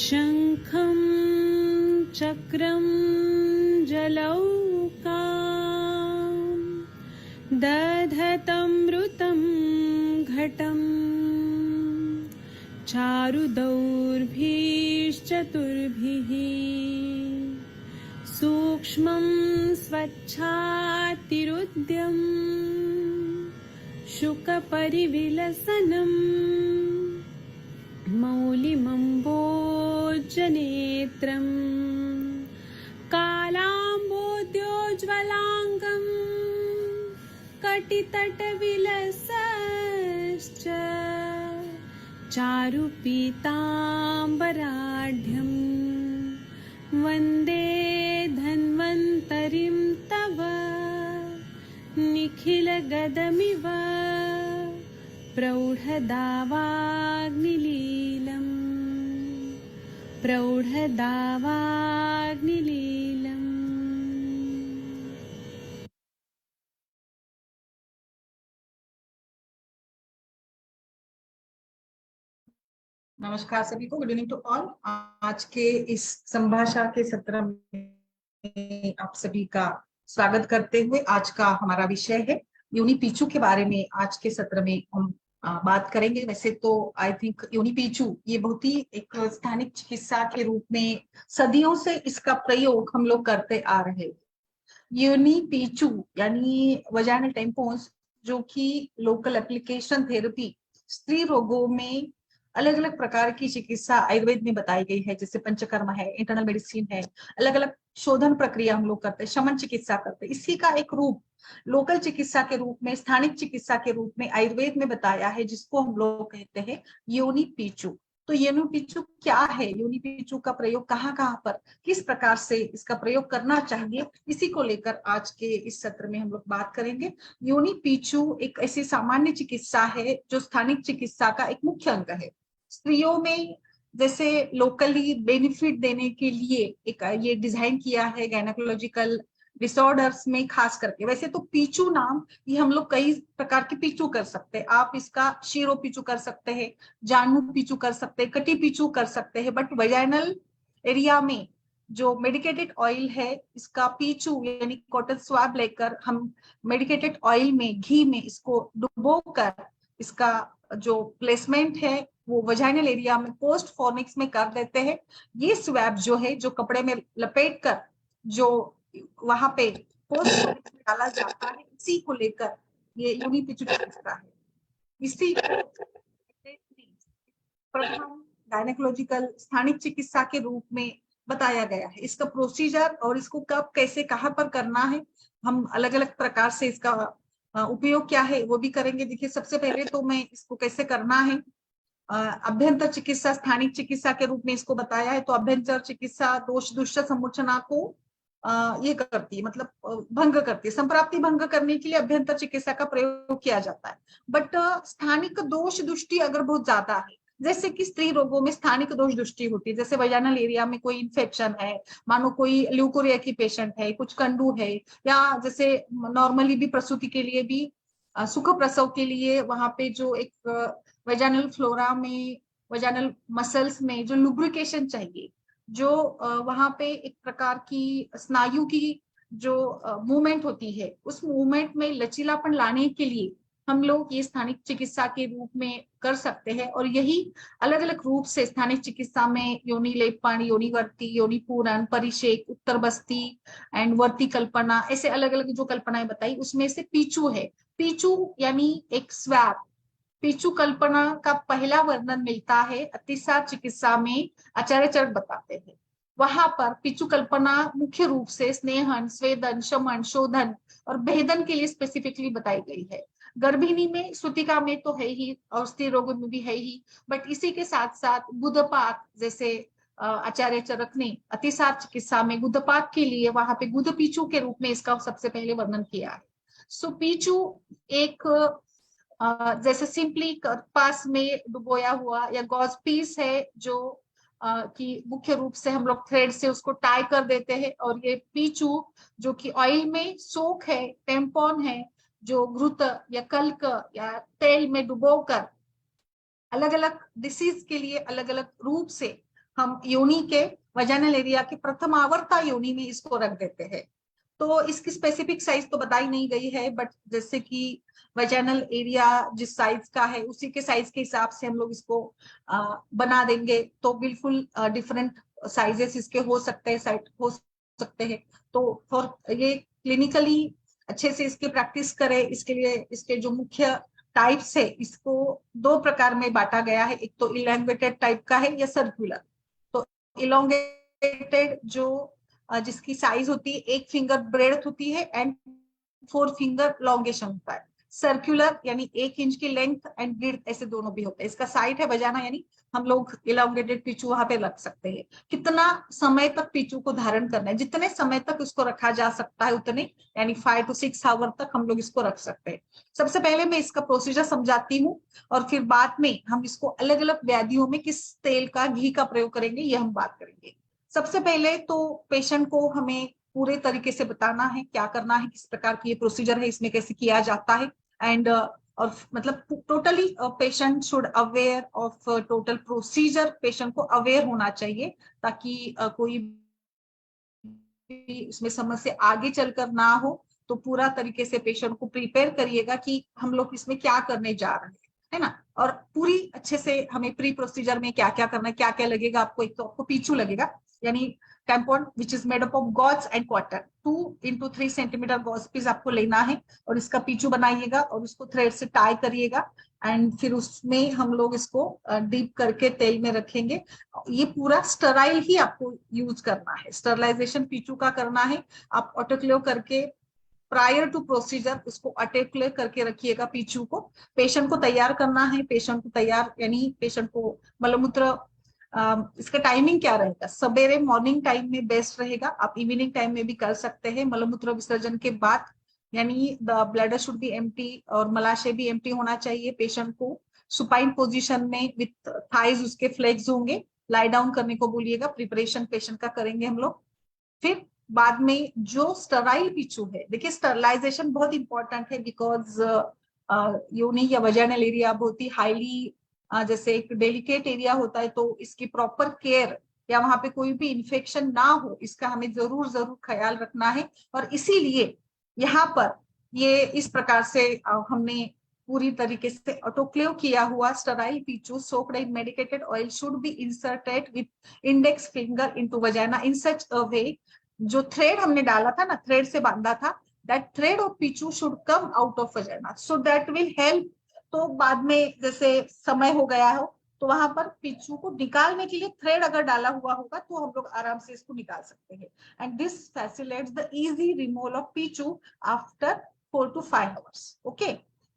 शंखं चक्रं जलौकां दधतमृतं घटं चारुदौर्भिश्चतुर्भिः सूक्ष्मं स्वच्छातिरुद्यं शुकपरिविलसनं मौलिमम्बोजनेत्रं कालाम्बोद्योज्ज्वलाङ्गं कटितटविलसश्च चारुपीताम्बराढ्यं वन्दे धन्वन्तरिं तव निखिलगदमिव प्रौढदावाग्निलीलम्। नमस्कार सभी को, गुड इवनिंग टू ऑल। आज के इस संभाषा के सत्र में आप सभी का स्वागत करते हुए आज का हमारा विषय है योनि पीचू के बारे में। आज के सत्र में हम बात करेंगे। वैसे तो आई थिंक योनि पीचू ये बहुत ही एक स्थानिक चिकित्सा के रूप में सदियों से इसका प्रयोग हम लोग करते आ रहे हैं। योनि पीचू यानी वजाइनल टेम्पोन्स, जो कि लोकल एप्लीकेशन थेरेपी स्त्री रोगों में अलग अलग प्रकार की चिकित्सा आयुर्वेद में बताई गई है, जैसे पंचकर्म है, इंटरनल मेडिसिन है, अलग अलग शोधन प्रक्रिया हम लोग करते हैं, शमन चिकित्सा करते हैं। इसी का एक रूप लोकल चिकित्सा के रूप में, स्थानिक चिकित्सा के रूप में आयुर्वेद में बताया है, जिसको हम लोग कहते हैं योनि पीचू। तो योनि पीचू क्या है, योनि पीचू का प्रयोग कहाँ कहाँ पर, किस प्रकार से इसका प्रयोग करना चाहिए, इसी को लेकर आज के इस सत्र में हम लोग बात करेंगे। योनि पीचू एक ऐसी सामान्य चिकित्सा है जो स्थानिक चिकित्सा का एक मुख्य अंग है। स्त्रियों में जैसे लोकली बेनिफिट देने के लिए एक ये डिजाइन किया है गायनेकोलॉजिकल डिसऑर्डर्स में खास करके। वैसे तो पीचू नाम ये हम लोग कई प्रकार के पीचू कर सकते हैं। आप इसका शीरो पीचू कर सकते हैं, जानू पीचू कर सकते हैं, कटी पीचू कर सकते हैं, बट वजाइनल एरिया में जो मेडिकेटेड ऑयल है इसका पीचू यानी कॉटन स्वाब लेकर हम मेडिकेटेड ऑयल में, घी में इसको डुबो कर इसका जो प्लेसमेंट है वो वजाइनल एरिया में पोस्ट फॉर्निक्स में कर देते हैं। ये स्वैब जो है, जो कपड़े में लपेट कर जो वहां पे पोस्ट फॉर्निक्स में डाला जाता है, इसी को लेकर ये योनि पीचू चिकित्सा है। इसी को प्रथम गायनेकोलॉजिकल स्थानिक चिकित्सा के रूप में बताया गया है। इसका प्रोसीजर और इसको कब, कैसे, कहाँ पर करना है, हम अलग अलग प्रकार से इसका उपयोग क्या है वो भी करेंगे। देखिए, सबसे पहले तो मैं इसको कैसे करना है, अभ्यंतर चिकित्सा स्थानिक चिकित्सा के रूप में इसको बताया है। तो अभ्यंतर चिकित्सा दोष दुष्ट समुचना को ये करती है, मतलब भंग करती है। संप्राप्ति भंग करने के लिए अभ्यंतर चिकित्सा का प्रयोग किया जाता है। बट स्थानिक दोष दुष्टि अगर बहुत ज्यादा है, जैसे कि स्त्री रोगों में स्थानिक दोष दृष्टि होती है, जैसे वजाइनल एरिया में कोई इन्फेक्शन है, मानो कोई ल्यूकोरिया की पेशेंट है, कुछ कंडू है, या जैसे नॉर्मली भी प्रसूति के लिए भी सुख प्रसव के लिए वहां पे जो एक वजाइनल फ्लोरा में, वजाइनल मसल्स में जो लुब्रिकेशन चाहिए, जो वहां पे एक प्रकार की स्नायु की जो मूवमेंट होती है, उस मूवमेंट में लचीलापन लाने के लिए हम लोग ये स्थानिक चिकित्सा के रूप में कर सकते हैं। और यही अलग अलग रूप से स्थानिक चिकित्सा में योनि लेपन, योनि वर्ती, योनि पूरन, परिषेक, उत्तर बस्ती एंड वर्ती कल्पना, ऐसे अलग अलग जो कल्पनाएं बताई उसमें से पीचू है। पीचू यानी एक स्वैप। पीचू कल्पना का पहला वर्णन मिलता है अतिसार चिकित्सा में, आचार्य चरक बताते हैं। वहां पर पीचू कल्पना मुख्य रूप से स्नेहन, स्वेदन, शमन, शोधन और भेदन के लिए स्पेसिफिकली बताई गई है। गर्भिणी में, श्रुतिका में तो है ही, और स्त्री रोगों में भी है ही, बट इसी के साथ साथ गुदपात, जैसे आचार्य चरक ने अतिसार चिकित्सा में गुदपात के लिए वहां पे गुद पीचू के रूप में इसका सबसे पहले वर्णन किया है। सो पीचू एक जैसे सिंपली पास में डुबोया हुआ या गॉज पीस है, जो कि मुख्य रूप से हम लोग थ्रेड से उसको टाई कर देते हैं। और ये पीचू जो कि ऑयल में सोक है, टेम्पॉन है, जो घृत या कल्क या तेल में डुबोकर अलग अलग डिसीज के लिए अलग अलग रूप से हम योनि के वजाइनल एरिया के प्रथम आवर्ता योनि में इसको रख देते हैं। तो इसकी स्पेसिफिक साइज तो बताई नहीं गई है, बट जैसे कि वजाइनल एरिया जिस साइज का है उसी के साइज के हिसाब से हम लोग इसको बना देंगे। तो बिल्कुल डिफरेंट साइजेस इसके हो सकते हैं, साइज हो सकते हैं। तो फॉर ये क्लिनिकली अच्छे से इसकी प्रैक्टिस करें, इसके लिए इसके जो मुख्य टाइप्स है इसको दो प्रकार में बांटा गया है। एक तो इलॉन्गेटेड टाइप का है या सर्कुलर। तो इलॉन्गेटेड जो जिसकी साइज होती है 1 फिंगर ब्रेड्थ होती है एंड 4 फिंगर लॉन्गेशन होता है। सर्कुलर यानी 1 इंच की लेंथ एंड ब्रेड्थ ऐसे दोनों भी होते हैं। इसका साइट है बजाना, यानी हम लोग इलॉन्गेटेड पीचू वहां पे रख सकते हैं। कितना समय तक पीचू को धारण करना है, जितने समय तक उसको रखा जा सकता है उतने, यानी 5 to 6 आवर तक हम लोग इसको रख सकते हैं। सबसे पहले मैं इसका प्रोसीजर समझाती हूँ और फिर बाद में हम इसको अलग अलग व्याधियों में किस तेल का, घी का प्रयोग करेंगे ये हम बात करेंगे। सबसे पहले तो पेशेंट को हमें पूरे तरीके से बताना है क्या करना है, किस प्रकार की ये प्रोसीजर है, इसमें कैसे किया जाता है। एंड और मतलब totally patient should aware of total procedure. Patient को अवेयर होना चाहिए ताकि कोई इसमें समस्या आगे चलकर ना हो। तो पूरा तरीके से पेशेंट को प्रिपेयर करिएगा कि हम लोग इसमें क्या करने जा रहे हैं, है ना। और पूरी अच्छे से हमें प्री प्रोसीजर में क्या क्या करना है, क्या क्या लगेगा आपको। एक तो आपको पीचू लगेगा, यानी tampon which is made up of gauze and cotton. 2 into 3 centimetre gauze piece आपको लेना है और इसका पीचू बनाइएगा और उसको थ्रेड से टाई करिएगा। एंड फिर उसमें हम लोग इसको डीप करके तेल में रखेंगे। ये पूरा स्टराइल ही आपको यूज करना है, स्टरलाइजेशन पीचू का करना है। आप ऑटोक्लेव करके प्रायर टू प्रोसीजर उसको ऑटोक्लेव करके रखिएगा पीचू को। पेशेंट को तैयार करना है, पेशेंट को तैयार यानी पेशेंट को मलमूत्र इसका टाइमिंग क्या रहेगा, सवेरे मॉर्निंग टाइम में बेस्ट रहेगा। आप इवनिंग टाइम में भी कर सकते हैं। मलमूत्र विसर्जन के बाद यानी the bladder should be empty और मलाशय भी एम्प्टी होना चाहिए। पेशेंट को सुपाइन पोजीशन में विथ थाइज उसके फ्लेक्स होंगे, लाई डाउन करने को बोलिएगा। प्रिपरेशन पेशेंट का करेंगे हम लोग। फिर बाद में जो स्टराइल पीचू है, देखिए स्टरलाइजेशन बहुत इंपॉर्टेंट है बिकॉज योनि या वजाइनल एरिया बहुत ही हाईली जैसे एक डेलिकेट एरिया होता है। तो इसकी प्रॉपर केयर या वहां पे कोई भी इंफेक्शन ना हो इसका हमें जरूर जरूर ख्याल रखना है। और इसीलिए यहाँ पर ये इस प्रकार से हमने पूरी तरीके से ऑटोक्लेव किया हुआ sterile pichu soaked in medicated oil should be inserted with index finger into vagina in such a way. जो थ्रेड हमने डाला था ना, थ्रेड से बांधा था, that thread of Picchu should come out of vagina so that will help. तो बाद में जैसे समय हो गया हो तो वहां पर पीचू को निकालने के लिए थ्रेड अगर डाला हुआ होगा तो हम लोग आराम से इसको निकाल सकते हैं। And this facilitates the easy removal of Picchu after 4 to 5 hours। Okay,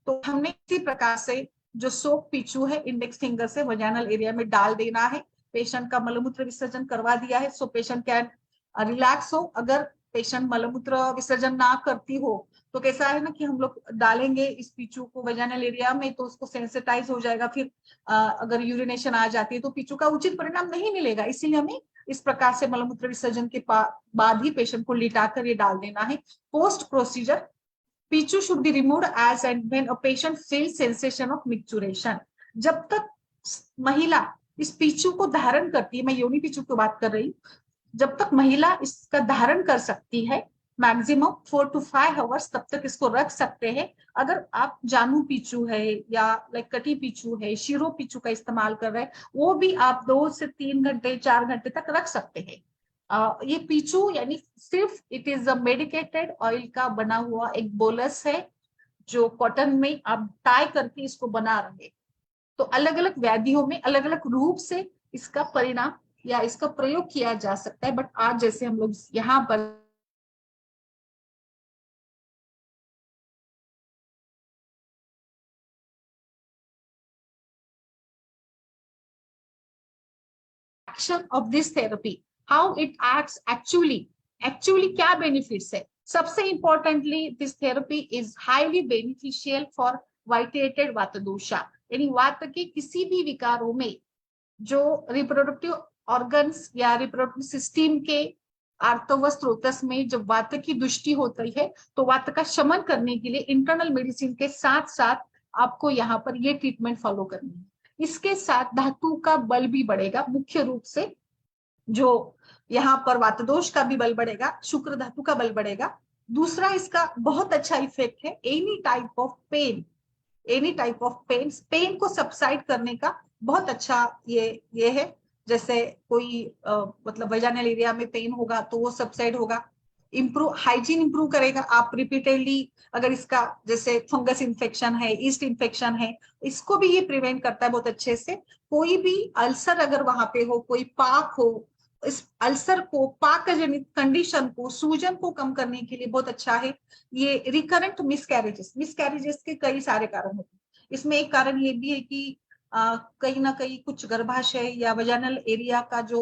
तो हमने इसी प्रकार से जो सोप पीचू है इंडेक्स फिंगर से वजाइनल एरिया में डाल देना है। पेशेंट का मलमूत्र विसर्जन करवा दिया है, सो पेशेंट कैन रिलैक्स हो। अगर पेशेंट मलमूत्र विसर्जन ना करती हो तो कैसा है ना कि हम लोग डालेंगे इस पीचू को वजाइनल एरिया में तो उसको सेंसिटाइज हो जाएगा। फिर अगर यूरिनेशन आ जाती है तो पीचू का उचित परिणाम नहीं मिलेगा। इसीलिए हमें इस प्रकार से मलमूत्र विसर्जन के बाद ही पेशेंट को लिटाकर ये डाल देना है। Post procedure pichu should be removed as and when a patient feel sensation of micturition. जब तक महिला इस पीचू को धारण करती है, मैं योनि पीचू की बात कर रही हूँ, जब तक महिला इसका धारण कर सकती है मैक्सिमम 4 to 5 hours तब तक इसको रख सकते हैं। अगर आप जानू पीचू है या लाइक कटी पीचू है, शिरो पीचू का इस्तेमाल कर रहे हैं, वो भी आप 2 से 3 घंटे 4 घंटे तक रख सकते हैं। ये पीचू यानी सिर्फ it is a medicated oil का बना हुआ एक बोलस है जो कॉटन में आप टाई करके इसको बना रहे। तो अलग अलग व्याधियों में अलग अलग रूप से इसका परिणाम या इसका प्रयोग किया जा सकता है। बट आज जैसे हम लोग यहाँ पर action of this therapy, how it acts actually क्या बेनिफिट्स है। सबसे importantly this therapy is highly beneficial for vitiated vata dosha, यानी वात के किसी भी विकारों में जो रिप्रोडक्टिव ऑर्गन्स या रिप्रोडक्टिव सिस्टम के आर्तव स्रोतस में जब वात की दुष्टि होती है तो वात का शमन करने के लिए इंटरनल मेडिसिन के साथ साथ आपको यहाँ पर ये ट्रीटमेंट फॉलो करनी है। इसके साथ धातु का बल भी बढ़ेगा, मुख्य रूप से जो यहाँ पर वातदोष का भी बल बढ़ेगा, शुक्र धातु का बल बढ़ेगा। दूसरा इसका बहुत अच्छा इफेक्ट है any type of pain, any type of pain को सबसाइड करने का बहुत अच्छा ये है। जैसे कोई मतलब वेजाइनल एरिया में पेन होगा तो वो सबसाइड होगा। इम्प्रूव, हाइजीन इंप्रूव करेगा। आप रिपीटेडली अगर इसका जैसे फंगस इन्फेक्शन है, ईस्ट इन्फेक्शन है, इसको भी ये प्रिवेंट करता है बहुत अच्छे से। कोई भी अल्सर अगर वहां पे हो, कोई पाक हो, इस अल्सर को, पाक जनित कंडीशन को, सूजन को कम करने के लिए बहुत अच्छा है। ये रिकरेंट मिसकैरेजेस के कई सारे कारण होते हैं। इसमें एक कारण ये भी है कि कहीं ना कहीं कुछ गर्भाशय या वजानल एरिया का जो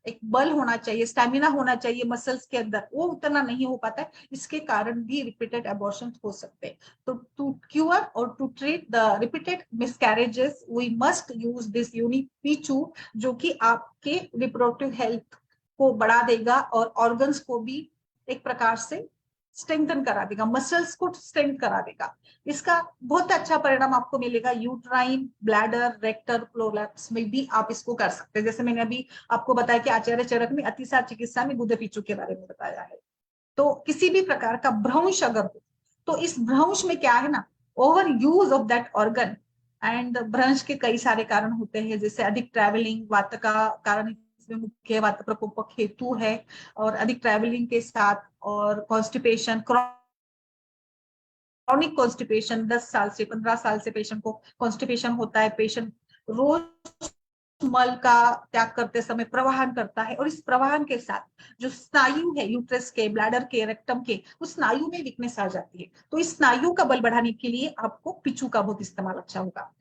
एक बल होना चाहिए, स्टैमिना होना चाहिए मसल्स के अंदर, वो उतना नहीं हो पाता है। इसके कारण भी रिपीटेड अबॉर्शन हो सकते हैं। तो टू क्यूर और to treat the repeated miscarriages we must use this unique pichu, जो कि आपके रिप्रोडक्टिव हेल्थ को बढ़ा देगा और ऑर्गन्स को भी एक प्रकार से स्ट्रेंथन करा देगा, मसल्स को स्ट्रेंथ करा देगा। इसका बहुत अच्छा परिणाम आपको मिलेगा यूट्राइन, ब्लैडर, रेक्टर प्रोलैप्स में भी आप इसको कर सकते हैं। जैसे मैंने अभी आपको बताया कि आचार्य चरक में अतिसार चिकित्सा में गुदे पीचू के बारे में बताया है। तो किसी भी प्रकार का भ्रंश अगर हो तो इस भ्रंश में क्या है ना, over use of that organ. And भ्रंश के कई सारे कारण होते हैं, जैसे अधिक ट्रैवलिंग वात का कारण इसमें मुख्य वात प्रकोपक हेतु है, और अधिक ट्रैवलिंग के साथ, और कॉन्स्टिपेशन, क्रॉनिक कॉन्स्टिपेशन, 10 साल से 15 साल से पेशेंट को कॉन्स्टिपेशन होता है। पेशेंट रोज मल का त्याग करते समय प्रवाहन करता है, और इस प्रवाहन के साथ जो स्नायु है यूट्रस के, ब्लैडर के, रेक्टम के, उस स्नायु में वीकनेस आ जाती है। तो इस स्नायु का बल बढ़ाने के लिए आपको पिचू का बहुत इस्तेमाल अच्छा होगा।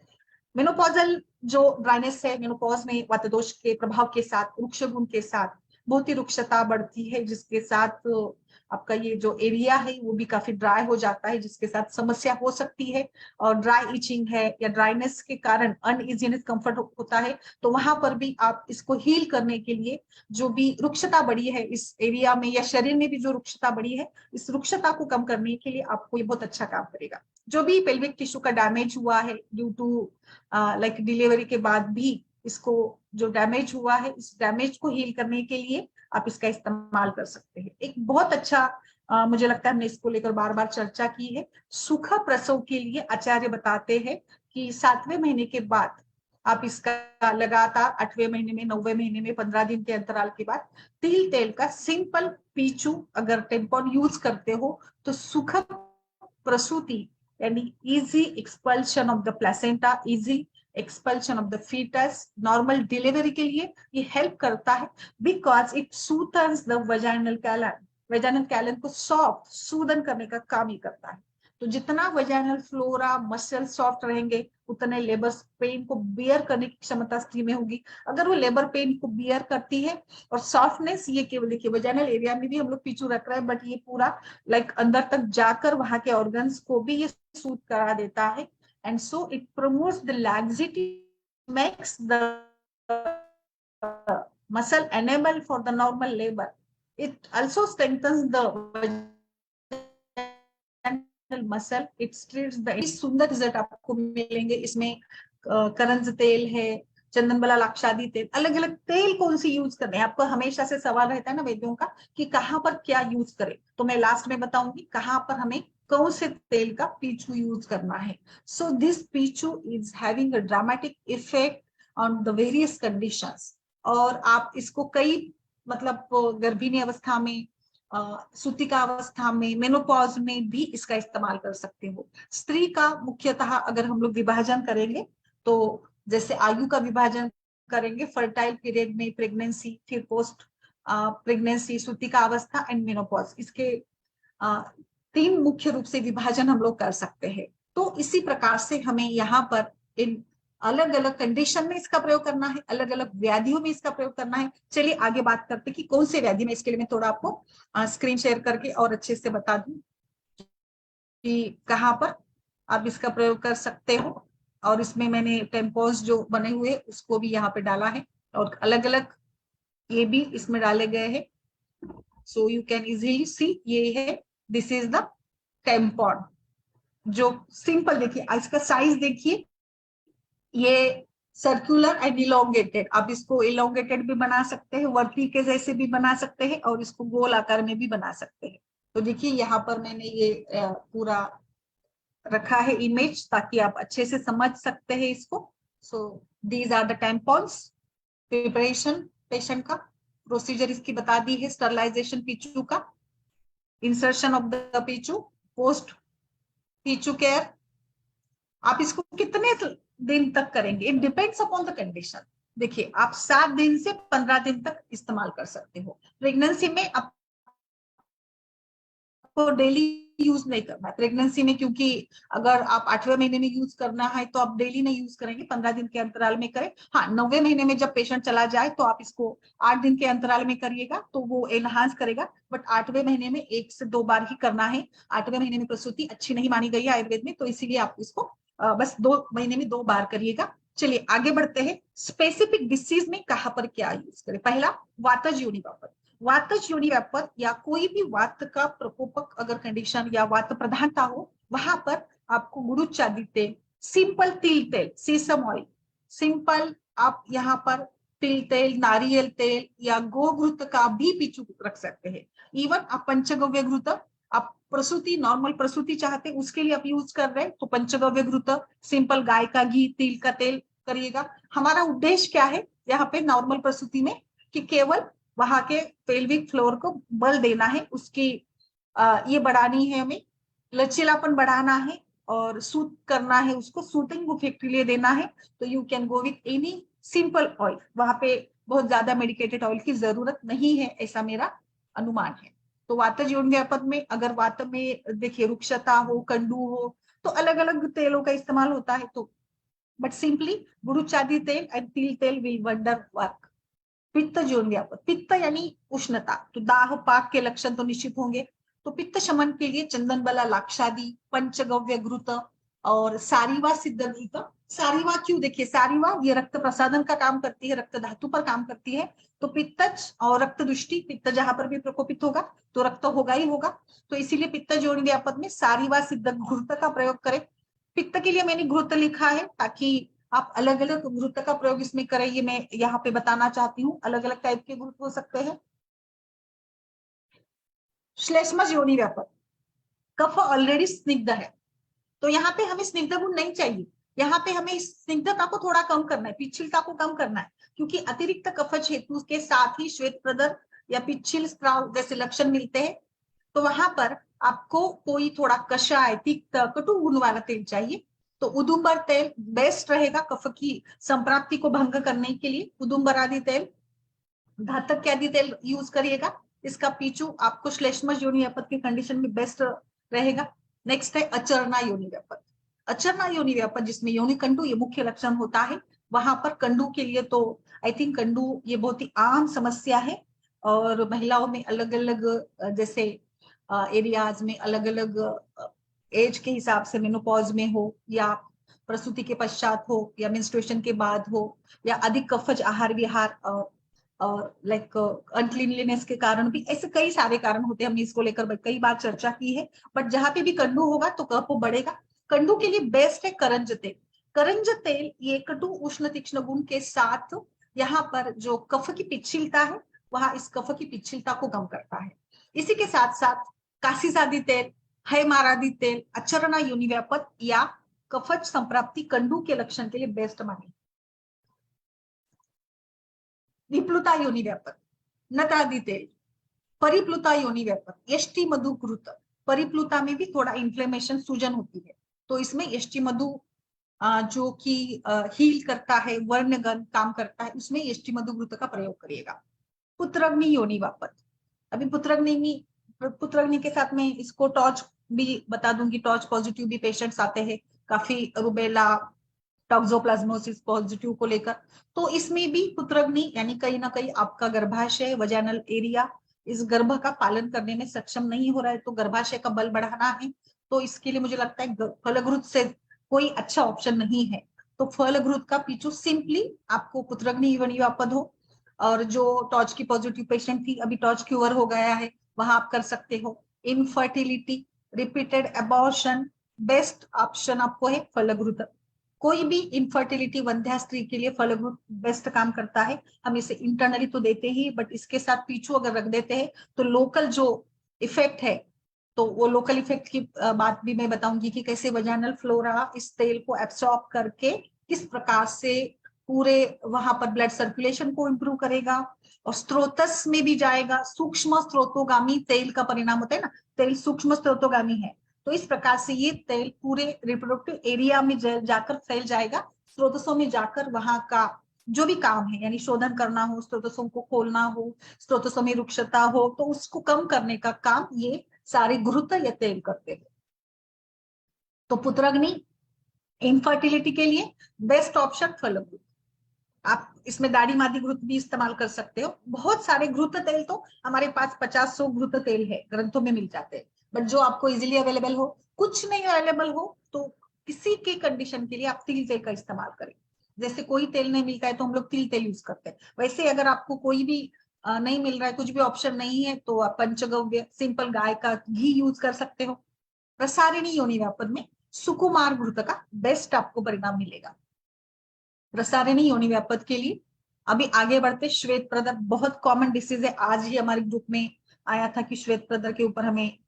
मेनोपॉजल जो ड्राइनेस है, मेनोपॉज में वातदोष के प्रभाव के साथ, रुक्ष गुण के साथ बहुत ही रुक्षता बढ़ती है, जिसके साथ आपका ये जो एरिया है वो भी काफी ड्राई हो जाता है, जिसके साथ समस्या हो सकती है। और ड्राई इचिंग है या ड्राइनेस के कारण अनइजीनेस कंफर्ट होता है, तो वहां पर भी आप इसको हील करने के लिए, जो भी रुक्षता बढ़ी है इस एरिया में या शरीर में भी जो रुक्षता बढ़ी है, इस रुक्षता को कम करने के लिए आपको ये बहुत अच्छा काम करेगा। जो भी पेल्विक टिश्यू का डैमेज हुआ है ड्यू टू लाइक डिलीवरी के बाद भी, इसको जो डैमेज हुआ है, इस डैमेज को हील करने के लिए आप इसका इस्तेमाल कर सकते हैं। एक बहुत अच्छा मुझे लगता है हमने इसको लेकर बार बार चर्चा की है। सुखा प्रसव के लिए आचार्य बताते हैं कि 7वें महीने के बाद आप इसका लगातार 8वें महीने में, 9वें महीने में 15 दिन के अंतराल के बाद तिल तेल का सिंपल पीचू अगर टेम्पॉन यूज करते हो तो सुखा प्रसूति यानी easy expulsion of the placenta, easy expulsion of the foetus, normal delivery के लिए ये हेल्प करता है, because it soothens the vaginal कैलन। वेजाइनल कैलन को सॉफ्ट सूदन करने का काम ही करता है। तो जितना वेजाइनल फ्लोरा मसल सॉफ्ट रहेंगे, उतने लेबर पेन को बियर करने की क्षमता स्त्री में होगी। अगर वो लेबर पेन को बियर करती है, और सॉफ्टनेस ये केवल देखिए वेजाइनल एरिया में भी हम लोग पीछू रख रहे हैं, बट ये पूरा लाइक अंदर तक जाकर वहां के ऑर्गन्स को भी ये सूद करा देता है। And so it promotes the laxity, makes the muscle enable for the normal labor. It also strengthens the muscle. It treats the सुंदर रिजल्ट आपको मिलेंगे इसमें। करंज तेल है, चंदन बला लाक्षादी तेल, अलग अलग तेल कौन सी यूज करने हैं, आपको हमेशा से सवाल रहता है ना वैद्यों का कि कहाँ पर क्या यूज करें, तो मैं लास्ट में बताऊंगी कहाँ पर हमें कौन से तेल का पीचू यूज करना है। So this Picchu is having a dramatic effect on the various conditions. और आप इसको कई मतलब गर्भिणी अवस्था में, सूतिका अवस्था में, मेनोपॉज में भी इसका इस्तेमाल कर सकते हो। स्त्री का मुख्यतः अगर हम लोग विभाजन करेंगे तो जैसे आयु का विभाजन करेंगे, फर्टाइल पीरियड में, प्रेगनेंसी, फिर पोस्ट प्रेगनेंसी, सूतिका अवस्था एंड मेनोपॉज, इसके 3 मुख्य रूप से विभाजन हम लोग कर सकते हैं। तो इसी प्रकार से हमें यहाँ पर इन अलग अलग कंडीशन में इसका प्रयोग करना है, अलग अलग व्याधियों में इसका प्रयोग करना है। चलिए आगे बात करते हैं कि कौन से व्याधि में। इसके लिए मैं थोड़ा आपको स्क्रीन शेयर करके और अच्छे से बता दूं कि कहाँ पर आप इसका प्रयोग कर सकते हो। और इसमें मैंने टेम्पोज जो बने हुए उसको भी यहाँ पे डाला है, और अलग अलग ये भी इसमें डाले गए हैं। सो यू कैन इजीली सी, ये है, दिस इज द टेम्पॉन। जो सिंपल देखिए, इसका साइज देखिए, ये सर्कुलर एंड इलोंगेटेड, आप इसको इलोंगेटेड भी बना सकते हैं, वर्ती के जैसे भी बना सकते हैं, और इसको गोल आकार में भी बना सकते हैं। तो देखिए यहाँ पर मैंने ये पूरा रखा है इमेज, ताकि आप अच्छे से समझ सकते हैं इसको। So these are the tampons. Preparation patient का प्रोसीजर इसकी बता दी है, स्टरलाइजेशन पीचू का, insertion of the pichu, post pichu care. आप इसको कितने दिन तक करेंगे, it depends upon the condition. देखिए आप 7 दिन से 15 दिन तक इस्तेमाल कर सकते हो। प्रेगनेंसी में आप को डेली यूज नहीं करना है प्रेगनेंसी में, क्योंकि अगर आप 8वें महीने में यूज करना है तो आप डेली नहीं यूज करेंगे, 15 दिन के अंतराल में करें। हाँ, 9वें महीने में जब पेशेंट चला जाए तो आप इसको 8 दिन के अंतराल में करिएगा, तो वो एनहांस करेगा। बट 8वें महीने में 1 से 2 बार ही करना है। 8वें महीने में प्रसूति अच्छी नहीं मानी गई है आयुर्वेद में, तो इसीलिए आप इसको बस 2 महीने में 2 बार करिएगा। चलिए आगे बढ़ते हैं। स्पेसिफिक डिसीज में कहाँ पर क्या यूज करें। पहला, वातज योनि वापर। वातज योनि व्यापक या कोई भी वात का प्रकोपक अगर कंडीशन या वात प्रधानता हो, वहां पर आपको गुरुचादी तेल, सिंपल तिल तेल, सीसम ऑयल, सिंपल आप यहाँ पर तिल तेल, नारियल तेल या गोघृत का भी पीछू रख सकते हैं। इवन आप पंचगव्य घृत, आप प्रसूति नॉर्मल प्रसूति चाहते उसके लिए आप यूज कर रहे हैं तो पंचगव्य घृत, सिंपल गाय का घी, तिल का तेल करिएगा। हमारा उद्देश्य क्या है यहाँ पे नॉर्मल प्रसूति में, कि केवल वहां के पेल्विक फ्लोर को बल देना है, उसकी ये बढ़ानी है, हमें लचीलापन बढ़ाना है और सूट करना है, उसको सूटिंग इफेक्ट के लिए देना है। तो you can go with any simple oil, वहां पे बहुत ज्यादा मेडिकेटेड ऑयल की जरूरत नहीं है, ऐसा मेरा अनुमान है। तो वातज योनि व्यापक में अगर वात में देखिए रुक्षता हो, कंडू हो, तो अलग अलग तेलों का इस्तेमाल होता है। तो बट सिंपली गुरुचादी तेल एंड तिल तेल विल वंडर वर्क। पित्त जोन व्यापक, पित्त यानी उष्णता, तो दाह पाक के लक्षण तो निश्चित होंगे। तो पित्त शमन के लिए चंदन बला लाक्षादी, पंचगव्य घृत और सारीवा सिद्ध घृत। सारीवा क्यों, देखिए सारीवा ये रक्त प्रसादन का काम करती है, रक्त धातु पर काम करती है। तो पित्तज और रक्त दृष्टि, पित्त जहां पर भी प्रकोपित होगा तो रक्त होगा ही होगा, तो इसीलिए पित्त जोन व्यापक में सारीवा सिद्ध घृत का प्रयोग करें। पित्त के लिए मैंने घृत लिखा है ताकि आप अलग अलग घृत का प्रयोग इसमें करें, ये मैं यहाँ पे बताना चाहती हूँ। अलग अलग टाइप के घृत हो सकते हैं। श्लेष्मज योनि व्यापक, कफ ऑलरेडी स्निग्ध है, तो यहाँ पे हमें स्निग्ध गुण नहीं चाहिए। यहाँ पे हमें स्निग्धता को थोड़ा कम करना है, पिछिलता को कम करना है, क्योंकि अतिरिक्त कफज हेतु के साथ ही श्वेत प्रदर या पिछिल स्त्राव जैसे लक्षण मिलते हैं। तो वहां पर आपको कोई थोड़ा कषाय, तिक्त, कटु गुण वाला तेल चाहिए। तो उदुम्बर तेल बेस्ट रहेगा कफ की संप्राप्ति को भंग करने के लिए। उदुम्बर आदि तेल, धातक आदि तेल यूज करिएगा। इसका पीछू आपको श्लेष्मज योनि व्यापक की कंडीशन में बेस्ट रहेगा। नेक्स्ट है अचरना योनि व्यापक। अचरना योनि व्यापक जिसमें योनि कंडू ये मुख्य लक्षण होता है, वहां पर कंडू के लिए तो आई थिंक कंडू ये बहुत ही आम समस्या है, और महिलाओं में अलग अलग जैसे एरियाज में अलग अलग एज के हिसाब से, मेनोपॉज में हो या प्रसूति के पश्चात हो या मेंस्ट्रुएशन के बाद हो या अधिक कफज आहार विहार और लाइक अनक्लीनलीनेस के कारण भी, ऐसे कई सारे कारण होते हैं। हमने इसको लेकर कई बार चर्चा की है। बट जहां पे भी कंडू होगा तो कफ बढ़ेगा। कंडू के लिए बेस्ट है करंज तेल। करंज तेल ये कटु उष्ण तीक्ष्ण गुण के साथ यहाँ पर जो कफ की पिछिलता है, वहां इस कफ की पिछिलता को कम करता है। इसी के साथ साथ कासीसादी तेल, हैमारादी तेल अचरना योनि व्यापक या कफज संप्राप्ति कंडू के लक्षण के लिए बेस्ट माने। विप्लुता योनि व्यापक, नटादी तेल, परिप्लुता योनि व्यापक, यष्टि मधु घृत। परिप्लुता में भी थोड़ा इन्फ्लेमेशन, सूजन होती है, तो इसमें यष्टि मधु जो कि हील करता है, वर्णगन काम करता है, उसमें यष्टि मधु घृत का प्रयोग करिएगा। पुत्रग्नि योनि व्यापक, अभी पुत्रग्नि के साथ में इसको टॉर्च भी बता दूंगी। टॉर्च पॉजिटिव भी पेशेंट्स आते हैं काफी, रुबेला टॉक्सोप्लाज्मोसिस पॉजिटिव को लेकर। तो इसमें भी पुत्रग्नि यानी कहीं ना कहीं आपका गर्भाशय, वजाइनल एरिया इस गर्भ का पालन करने में सक्षम नहीं हो रहा है, तो गर्भाशय का बल बढ़ाना है। तो इसके लिए मुझे लगता है फलघृत से कोई अच्छा ऑप्शन नहीं है। तो फलघृत का पीछू सिंपली आपको पुत्रग्नि योनि व्यापक हो, और जो टॉर्च की पॉजिटिव पेशेंट थी अभी टॉर्च क्यूअर हो गया है, वहां आप कर सकते हो। Infertility, repeated abortion, best option आपको है फलघृत। कोई भी इनफर्टिलिटी वंध्या स्त्री के लिए फलभूत बेस्ट काम करता है। हम इसे इंटरनली तो देते ही, बट इसके साथ पीछू अगर रख देते हैं तो लोकल जो इफेक्ट है, तो वो लोकल इफेक्ट की बात भी मैं बताऊंगी कि कैसे वजाइनल फ्लोरा इस तेल को एब्सॉर्ब करके किस प्रकार से पूरे वहां पर ब्लड सर्कुलेशन को इम्प्रूव करेगा और स्त्रोतस में भी जाएगा। सूक्ष्म स्त्रोतोगामी तेल का परिणाम होता है ना, तेल सूक्ष्म स्त्रोतोगामी है, तो इस प्रकार से ये तेल पूरे रिप्रोडक्टिव एरिया में जाकर फैल जाएगा, स्त्रोतसों में जाकर वहां का जो भी काम है, यानी शोधन करना हो, स्त्रोतसों को खोलना हो, स्त्रोतसों में रुक्षता हो, तो उसको कम करने का काम ये सारे घृत या तेल करते हैं। तो पुत्राग्नि इनफर्टिलिटी के लिए बेस्ट ऑप्शन फलभूत। आप इसमें दाढ़ी मादी घृत भी इस्तेमाल कर सकते हो। बहुत सारे घृत तेल तो हमारे पास 50-100 घृत तेल है, ग्रंथों में मिल जाते हैं, बट जो आपको इजीली अवेलेबल हो, कुछ नहीं अवेलेबल हो तो किसी के कंडीशन के लिए आप तिल तेल का इस्तेमाल करें। जैसे कोई तेल नहीं मिलता है तो हम लोग तिल तेल यूज करते हैं, वैसे अगर आपको कोई भी नहीं मिल रहा है, कुछ भी ऑप्शन नहीं है, तो आप पंचगव्य सिंपल गाय का घी यूज कर सकते हो। प्रसारिणी योनि व्यापद में सुकुमार घृत का बेस्ट आपको परिणाम मिलेगा प्रसारिणी योनि व्यापद के लिए। अभी आगे बढ़ते, श्वेत प्रदर बहुत कॉमन डिसीज है, आज ही हमारे ग्रुप में आया था कि श्वेत प्रदर के ऊपर हमें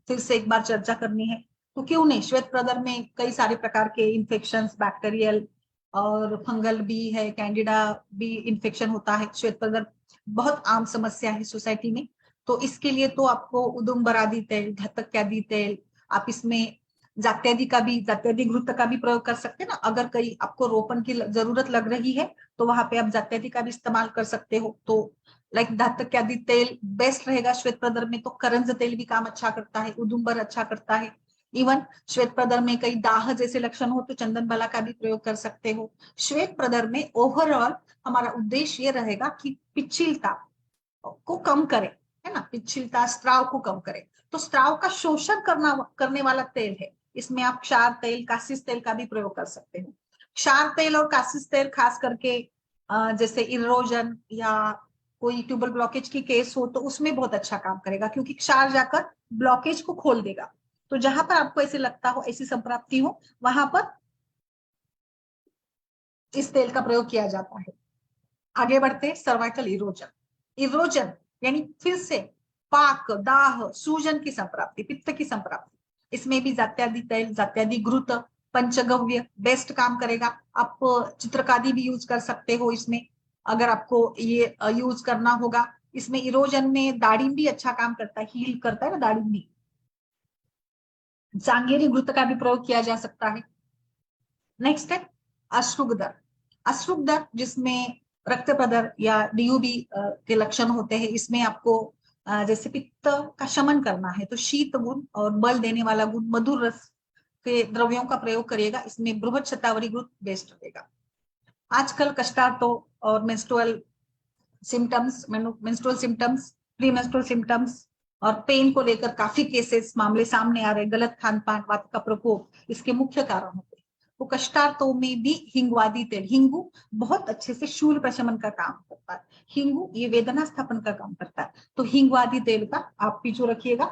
फिर से एक बार चर्चा करनी है, तो क्यों नहीं। श्वेत प्रदर में कई सारे प्रकार के इन्फेक्शंस, बैक्टीरियल और फंगल भी है, कैंडिडा भी इन्फेक्शन होता है। श्वेत प्रदर बहुत आम समस्या है सोसाइटी में, तो इसके लिए तो आपको उदुम्बरादि तेल, घातक्यादि तेल, आप इसमें जात्यादि का भी, जात्यादि घृत का भी प्रयोग कर सकते हैं ना। अगर कहीं आपको रोपण की जरूरत लग रही है तो वहां पे आप जात्यादि का भी इस्तेमाल कर सकते हो। तो लाइक धातक्यादि तेल बेस्ट रहेगा श्वेत प्रदर में। तो करंज तेल भी काम अच्छा करता है, उदुम्बर अच्छा करता है। इवन श्वेत प्रदर में कई दाह जैसे लक्षण हो तो चंदन बला का भी प्रयोग कर सकते हो। श्वेत प्रदर में ओवरऑल हमारा उद्देश्य ये रहेगा कि पिच्छिलता को कम करे, है ना, पिच्छिलता स्त्राव को कम करे। तो स्त्राव का शोषण करने वाला तेल है, इसमें आप क्षार तेल, कासिस तेल का भी प्रयोग कर सकते हो। क्षार तेल और कासिस तेल खास करके जैसे इरोजन या कोई ट्यूबल ब्लॉकेज की केस हो तो उसमें बहुत अच्छा काम करेगा, क्योंकि क्षार जाकर ब्लॉकेज को खोल देगा। तो जहां पर आपको ऐसे लगता हो, ऐसी संप्राप्ति हो, वहां पर इस तेल का प्रयोग किया जाता है। आगे बढ़ते, सर्वाइकल इरोजन। इरोजन यानी फिर से पाक, दाह, सूजन की संप्राप्ति, पित्त की संप्राप्ति, इसमें भी जात्यादि तेल, जात्यादि घृत, पंचगव्य बेस्ट काम करेगा। आप चित्रकादि भी यूज कर सकते हो इसमें, अगर आपको ये यूज करना होगा। इसमें इरोजन में दाड़िम भी अच्छा काम करता है, हील करता है ना दाड़िम भी। जांगेरी घृत का भी प्रयोग किया जा सकता है। नेक्स्ट है अश्रुगदर। अश्रुगदर जिसमें रक्त प्रदर या डीयूबी के लक्षण होते हैं, इसमें आपको जैसे पित्त का शमन करना है तो शीत गुण और बल देने वाला गुण, मधुर रस के द्रव्यों का प्रयोग करिएगा। इसमें बृहद शतावरी गुण बेस्ट रहेगा। आजकल कष्टार्तो और menstrual symptoms, menstrual symptoms, pre menstrual symptoms और पेन को लेकर काफी केसेस, मामले सामने आ रहे। गलत खान पान, वात का प्रकोप इसके मुख्य कारण होते हैं। तो कष्टार्तों में भी हिंगवादी तेल, हिंगू बहुत अच्छे से शूल प्रशमन का काम करता है। हिंगू ये वेदना स्थापन का काम करता है, तो हिंगवादी तेल का आप पीछू रखिएगा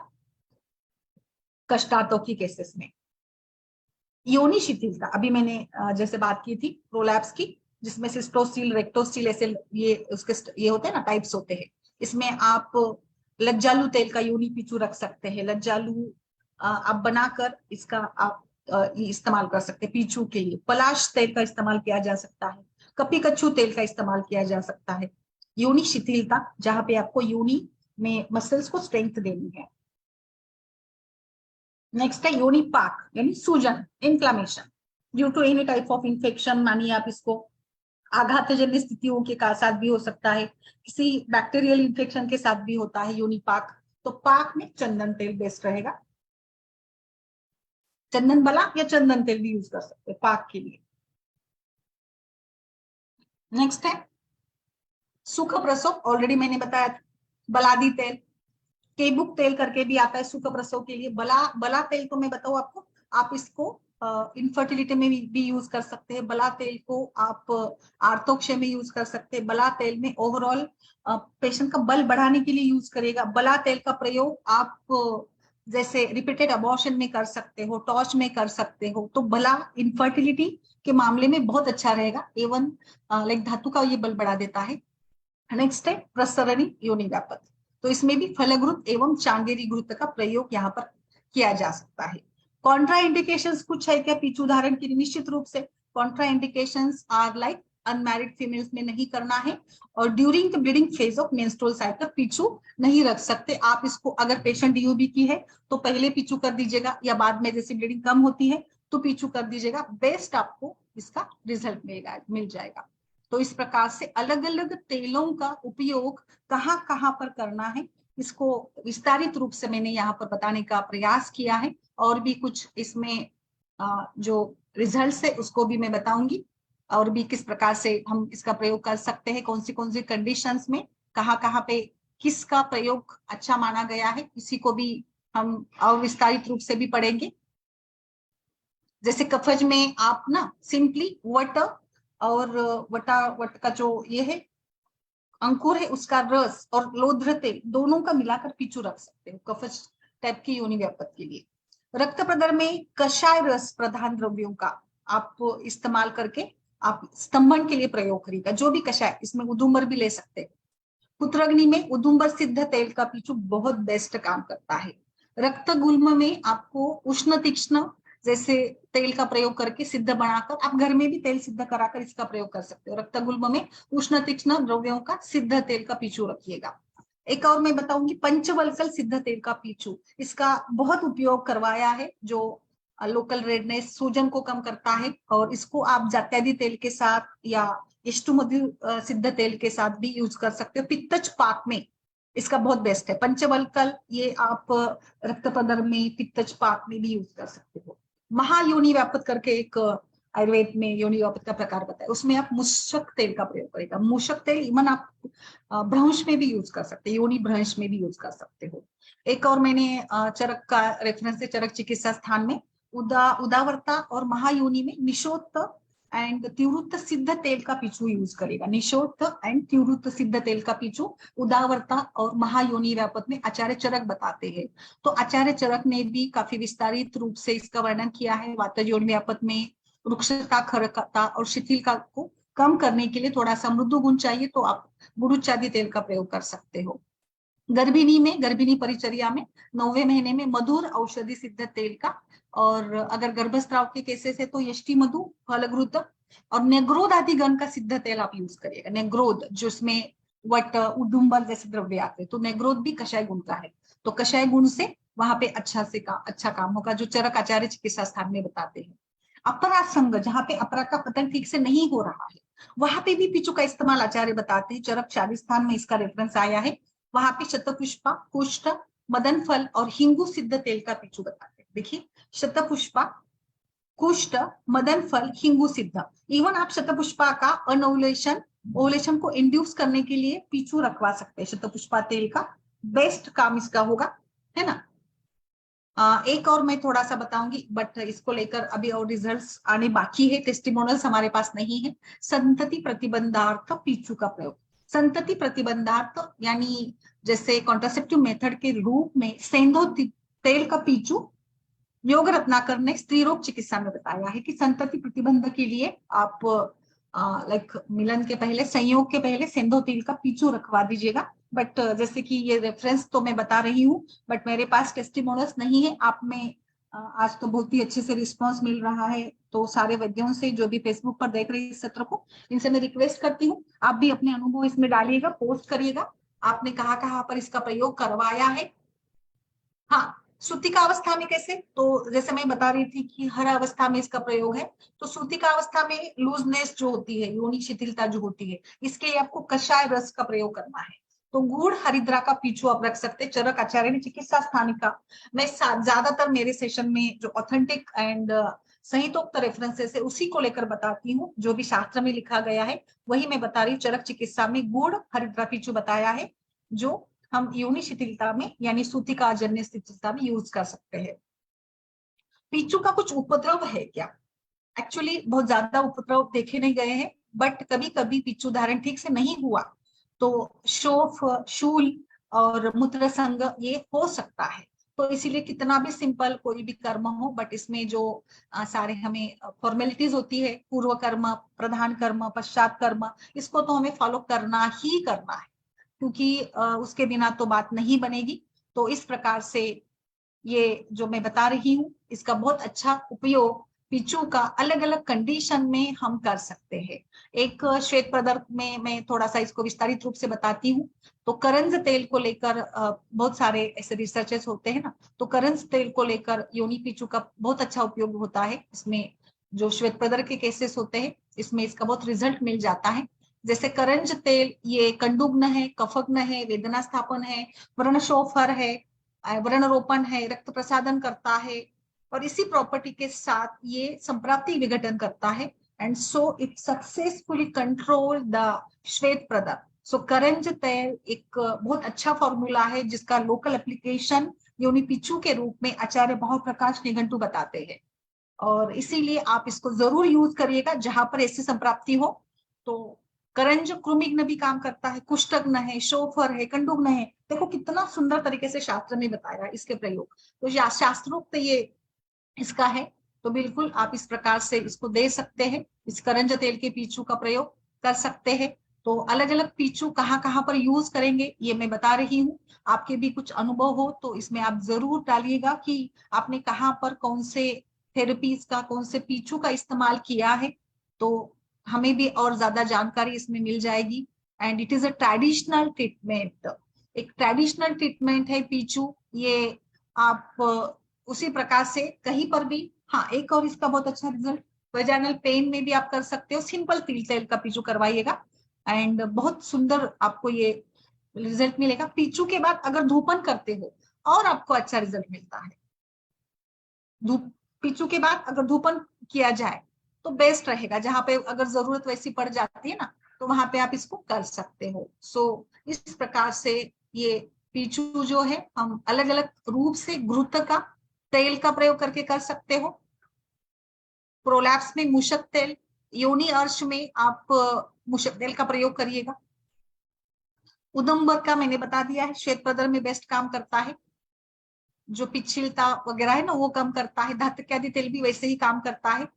कष्टार्तों की केसेस में। योनि शिथिलता, अभी मैंने जैसे बात की थी प्रोलैप्स की, जिसमें सिस्टोसिल, रेक्टोसिल ऐसे ये उसके ये होते हैं ना, टाइप्स होते हैं। इसमें आप लज्जालू तेल का योनि पीछू रख सकते हैं। लज्जालू आप बनाकर इसका आप इस्तेमाल कर सकते हैं पीछू के लिए। पलाश तेल का इस्तेमाल किया जा सकता है। कपी कच्छू तेल का इस्तेमाल किया जा सकता है। योनि शिथिलता, जहां पे आपको योनि में मसल्स को स्ट्रेंथ देनी है। नेक्स्ट है योनि पाक यानी सूजन, inflammation due to any type of infection, मानिए आप इसको आघातजन्य स्थितियों के साथ भी हो सकता है, किसी बैक्टीरियल इंफेक्शन के साथ भी होता है योनि पाक। तो पाक में चंदन तेल बेस्ट रहेगा। चंदन बला या चंदन तेल भी यूज कर सकते हैं पाक के लिए। नेक्स्ट है सुख प्रसव, ऑलरेडी मैंने बताया था। बलादी तेल, केबुक तेल करके भी आता है सुख प्रसव के लिए। बला तेल तो मैं बताऊं आपको, आप इसको इनफर्टिलिटी में भी यूज कर सकते हैं। बला तेल को आप आर्तोक्षय में यूज कर सकते हैं। बला तेल में ओवरऑल पेशेंट का बल बढ़ाने के लिए यूज करेगा। बला तेल का प्रयोग आप जैसे रिपीटेड अबॉर्शन में कर सकते हो, टॉर्च में कर सकते हो, तो भला इनफर्टिलिटी के मामले में बहुत अच्छा रहेगा। एवं लाइक धातु का ये बल बढ़ा देता है। नेक्स्ट है प्रसरणी योनि व्यापक, तो इसमें भी फलग्रुत एवं चांगेरी घृत का प्रयोग यहाँ पर किया जा सकता है। कॉन्ट्रा इंडिकेशंस कुछ है क्या पीछू धारण की? निश्चित रूप से contraindications are like unmarried females में नहीं करना है, और during the bleeding phase of menstrual cycle pichu नहीं रख सकते आप इसको। अगर पेशेंट डीओबी की है तो पहले पीछू कर दीजिएगा, या बाद में जैसे ब्लीडिंग कम होती है तो पीछू कर दीजिएगा, बेस्ट आपको इसका रिजल्ट मिल जाएगा। तो इस प्रकार से अलग अलग तेलों का उपयोग कहाँ कहाँ पर करना है, इसको विस्तारित रूप से मैंने यहाँ पर बताने का प्रयास किया है। और भी कुछ इसमें जो रिजल्ट्स है उसको भी मैं बताऊंगी, और भी किस प्रकार से हम इसका प्रयोग कर सकते हैं, कौन सी कंडीशंस में कहाँ पे किसका प्रयोग अच्छा माना गया है, इसी को भी हम और विस्तारित रूप से भी पढ़ेंगे। जैसे कफज में आप ना सिंपली वट और वट का जो ये है अंकुर है उसका रस और लोध्र तेल दोनों का मिलाकर पीछू रख सकते हो कफज टाइप की योनि व्यापक के लिए। रक्त प्रदर में कषाय रस प्रधान द्रव्यों का आप इस्तेमाल करके आप स्तंभन के लिए प्रयोग करिएगा, जो भी कषाय, इसमें उदुम्बर भी ले सकते हैं। पुत्रग्नि में उदुम्बर सिद्ध तेल का पीछू बहुत बेस्ट काम करता है। रक्त गुल्म में आपको उष्ण तीक्ष्ण जैसे तेल का प्रयोग करके सिद्ध बनाकर आप घर में भी तेल सिद्ध कराकर इसका प्रयोग कर सकते हो। रक्त गुल्म में उष्ण तीक्ष्ण द्रव्यों का सिद्ध तेल का पीछू रखिएगा। एक और मैं बताऊंगी पंचवल्कल सिद्ध तेल का पीछू, इसका बहुत उपयोग करवाया है, जो लोकल रेडनेस सूजन को कम करता है, और इसको आप जात्यादि तेल के साथ या इष्टुमधु सिद्ध तेल के साथ भी यूज कर सकते हो। पित्तज पाक में इसका बहुत बेस्ट है पंचवल्कल, ये आप रक्त प्रदर में पित्तज पाक में भी यूज कर सकते हो। महायोनि व्यापक करके एक आयुर्वेद में योनि व्यापक का प्रकार बताया, उसमें आप मूषक तेल का प्रयोग करेगा। मूषक तेल इवन आप भ्रंश में भी यूज कर सकते हो, योनि भ्रंश में भी यूज कर सकते हो। एक और मैंने चरक का रेफरेंस है, चरक चिकित्सा स्थान में उदावरता और महायोनि में निशोत्त एंड तीव्रत सिद्ध तेल का पीछू यूज करेगा। निशोत्त एंड तीव्रत सिद्ध तेल का पीछू उदावरता और महायोनि व्यापक में आचार्य चरक बताते हैं। तो आचार्य चरक ने भी काफी विस्तारित रूप से इसका वर्णन किया है। वातज योनि व्यापक में रुक्षता, खरकता और शिथिलता को कम करने के लिए थोड़ा सा मृदु गुण चाहिए, तो आप गुरुचादी तेल का प्रयोग कर सकते हो। गर्भिणी परिचर्या में 9वें महीने में मधुर औषधि सिद्ध तेल का, और अगर गर्भस्राव के केसेस है तो यष्टि मधु, फलग्रुत और नेग्रोद आदि गण का सिद्ध तेल आप यूज करिएगा। नेग्रोद जिसमें वट उडुम्बर जैसे द्रव्य आते हैं, तो नेग्रोद भी कषाय गुण का है, तो कषाय गुण से वहां पे अच्छा काम होगा, जो चरक आचार्य चिकित्सा स्थान में बताते हैं। अपरा संग, जहाँ पे अपरा का पतन ठीक से नहीं हो रहा है वहां पे भी पीछू का इस्तेमाल आचार्य बताते हैं। चरक शादी स्थान में इसका रेफरेंस आया है, वहां पे शतपुष्पा, कुष्ठ, मदन फल और हिंगू सिद्ध तेल का पीछू बताते हैं। देखिए शतपुष्पा, कुष्ठ, मदन फल, हिंगू सिद्ध, इवन आप शतपुष्पा का ओवुलेशन को इंड्यूस करने के लिए पीछू रखवा सकते हैं। शतपुष्पा तेल का बेस्ट काम इसका होगा, है ना। एक और मैं थोड़ा सा बताऊंगी, बट इसको लेकर अभी और रिजल्ट्स आने बाकी है, टेस्टिमोनियल्स हमारे पास नहीं है। संतति प्रतिबंधार्थ पीछू का प्रयोग। संतति प्रतिबंधार्थ यानी जैसे कॉन्ट्रासेप्टिव मेथड के रूप में सेंधो तेल का पीछू योग रत्नाकर ने स्त्री रोग चिकित्सा में बताया है कि संतति प्रतिबंध के लिए आप लाइक मिलन के पहले, संयोग के पहले सेंधो तेल का पीछू रखवा दीजिएगा। बट जैसे कि ये रेफरेंस तो मैं बता रही हूँ, बट मेरे पास टेस्टिमोनियल्स नहीं है। आप में आज तो बहुत ही अच्छे से रिस्पांस मिल रहा है, तो सारे वैद्यों से जो भी फेसबुक पर देख रहे हैं इस सत्र को, इनसे मैं रिक्वेस्ट करती हूँ आप भी अपने अनुभव इसमें डालिएगा, पोस्ट करिएगा, आपने कहाँ पर इसका प्रयोग करवाया है। हाँ, सूतिका अवस्था में कैसे, तो जैसे मैं बता रही थी कि हर अवस्था में इसका प्रयोग है। तो सूतिका अवस्था में लूजनेस जो होती है, योनि शिथिलता जो होती है, इसके लिए आपको कषाय रस का प्रयोग करना है। तो गुड़ हरिद्रा का पीछू आप रख सकते हैं। चरक आचार्य ने चिकित्सा स्थान का, मैं ज्यादातर मेरे सेशन में जो ऑथेंटिक एंड संहितोक्त रेफरेंसेस है उसी को लेकर बताती हूँ, जो भी शास्त्र में लिखा गया है वही मैं बता रही हूँ। चरक चिकित्सा में गुड़ हरिद्रा पीछू बताया है, जो हम योनि शिथिलता में यानी सूतिका जन्य शिथिलता में यूज कर सकते हैं। पीछू का कुछ उपद्रव है क्या? एक्चुअली बहुत ज्यादा उपद्रव देखे नहीं गए हैं, बट कभी कभी पीछू धारण ठीक से नहीं हुआ तो शोफ, शूल और मूत्र संग ये हो सकता है। तो इसीलिए कितना भी सिंपल कोई भी कर्म हो, बट इसमें जो सारे हमें फॉर्मेलिटीज होती है, पूर्व कर्म, प्रधान कर्म, पश्चात कर्म, इसको तो हमें फॉलो करना ही करना है, क्योंकि उसके बिना तो बात नहीं बनेगी। तो इस प्रकार से ये जो मैं बता रही हूँ, इसका बहुत अच्छा उपयोग पिचू का अलग अलग कंडीशन में हम कर सकते हैं। एक श्वेत पदार्थ में मैं थोड़ा सा इसको विस्तारित रूप से बताती हूँ। तो करंज तेल को लेकर बहुत सारे ऐसे रिसर्चेस होते हैं ना, तो करंज तेल को लेकर योनि पिचू का बहुत अच्छा उपयोग होता है। इसमें जो श्वेत पदार्थ के केसेस होते हैं, इसमें इसका बहुत रिजल्ट मिल जाता है। जैसे करंज तेल ये कंडुग्न है, कफग्न है, वेदना स्थापन है, व्रणशोफर है, व्रणरोपण है, रक्त प्रसादन करता है, और इसी प्रॉपर्टी के साथ ये संप्राप्ति विघटन करता है। And so it successfully control the श्वेत पदार्थ। सो करंज तेल एक बहुत अच्छा फॉर्मूला है, जिसका लोकल एप्लीकेशन योनि पिचू के रूप में आचार्य बहुप्रकाश निघंटू बताते हैं। और इसीलिए आप इसको जरूर यूज करिएगा जहां पर ऐसी संप्राप्ति हो। तो करंज कृमिग्न भी काम करता है, कुष्ठग्न है, शोफर है, कंडुग्न है। देखो कितना सुंदर तरीके से शास्त्र में बताया इसके प्रयोग। तो शास्त्रोक्त ये इसका है। तो बिल्कुल आप इस प्रकार से इसको दे सकते हैं, इस करंज तेल के पीछू का प्रयोग कर सकते हैं। तो अलग अलग पीछू कहाँ कहाँ पर यूज करेंगे ये मैं बता रही हूँ। आपके भी कुछ अनुभव हो तो इसमें आप जरूर डालिएगा कि आपने कहाँ पर कौन से थेरेपीज का, कौन से पीछू का इस्तेमाल किया है। तो हमें भी और ज्यादा जानकारी इसमें मिल जाएगी। And it is a traditional treatment, एक ट्रेडिशनल ट्रीटमेंट है पीछू। ये आप उसी प्रकार से कहीं पर भी, हाँ एक और इसका बहुत अच्छा रिजल्ट, वेजाइनल पेन में भी आप कर सकते हो। सिंपल तिल तेल का पीछू करवाइएगा एंड बहुत सुंदर आपको ये रिजल्ट मिलेगा। पीछू के बाद अगर धूपन करते हो और आपको अच्छा रिजल्ट मिलता है। धूप पीछू के बाद अगर धूपन किया जाए तो बेस्ट रहेगा। जहां पे अगर जरूरत वैसी पड़ जाती है ना, तो वहां पे आप इसको कर सकते हो। सो इस प्रकार से ये पीछू जो है हम अलग अलग रूप से घृत का तेल का प्रयोग करके कर सकते हो। प्रोलैप्स में मूषक तेल, योनि अर्श में आप मूषक तेल का प्रयोग करिएगा। उदम्बर का मैंने बता दिया है, श्वेत प्रदर में बेस्ट काम करता है। जो पिछिलता वगैरह है ना वो कम करता है। धातुक्यादि तेल भी वैसे ही काम करता है।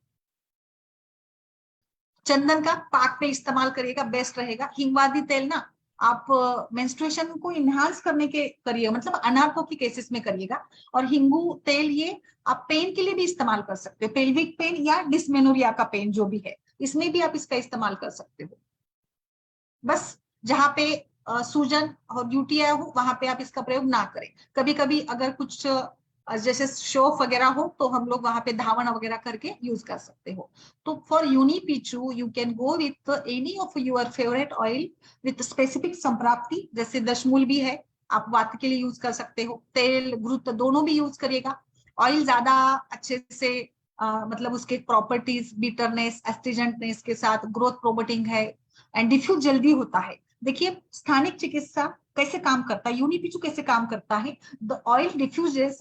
चंदन का पाक पे इस्तेमाल करिएगा, बेस्ट रहेगा। हिंगवादी तेल ना आप मेंस्ट्रुएशन को इनहांस करने के करिएगा, मतलब अनार्थों की केसेस में करिएगा। और हिंगू तेल ये आप पेन के लिए भी इस्तेमाल कर सकते हो, पेल्विक पेन या डिस्मेनोरिया का पेन जो भी है, इसमें भी आप इसका इस्तेमाल कर सकते हो। बस जहां पे सूजन और यूटीआई हो वहां पे आप इसका प्रयोग ना करें। कभी कभी अगर कुछ जैसे शोफ वगैरह हो तो हम लोग वहां पे धावन वगैरह करके यूज कर सकते हो। तो for yoni pichu you can go with any of your favourite oil with specific संप्राप्ति। जैसे दशमूल भी है, आप वात के लिए यूज कर सकते हो। तेल घृत दोनों भी यूज करिएगा। ऑयल ज्यादा अच्छे से मतलब उसके प्रॉपर्टीज बिटरनेस, एस्ट्रिजेंटनेस के साथ ग्रोथ प्रोमोटिंग है एंड डिफ्यूज जल्दी होता है। देखिए स्थानिक चिकित्सा कैसे काम करता है, यूनिपिचू कैसे काम करता है। The oil diffuses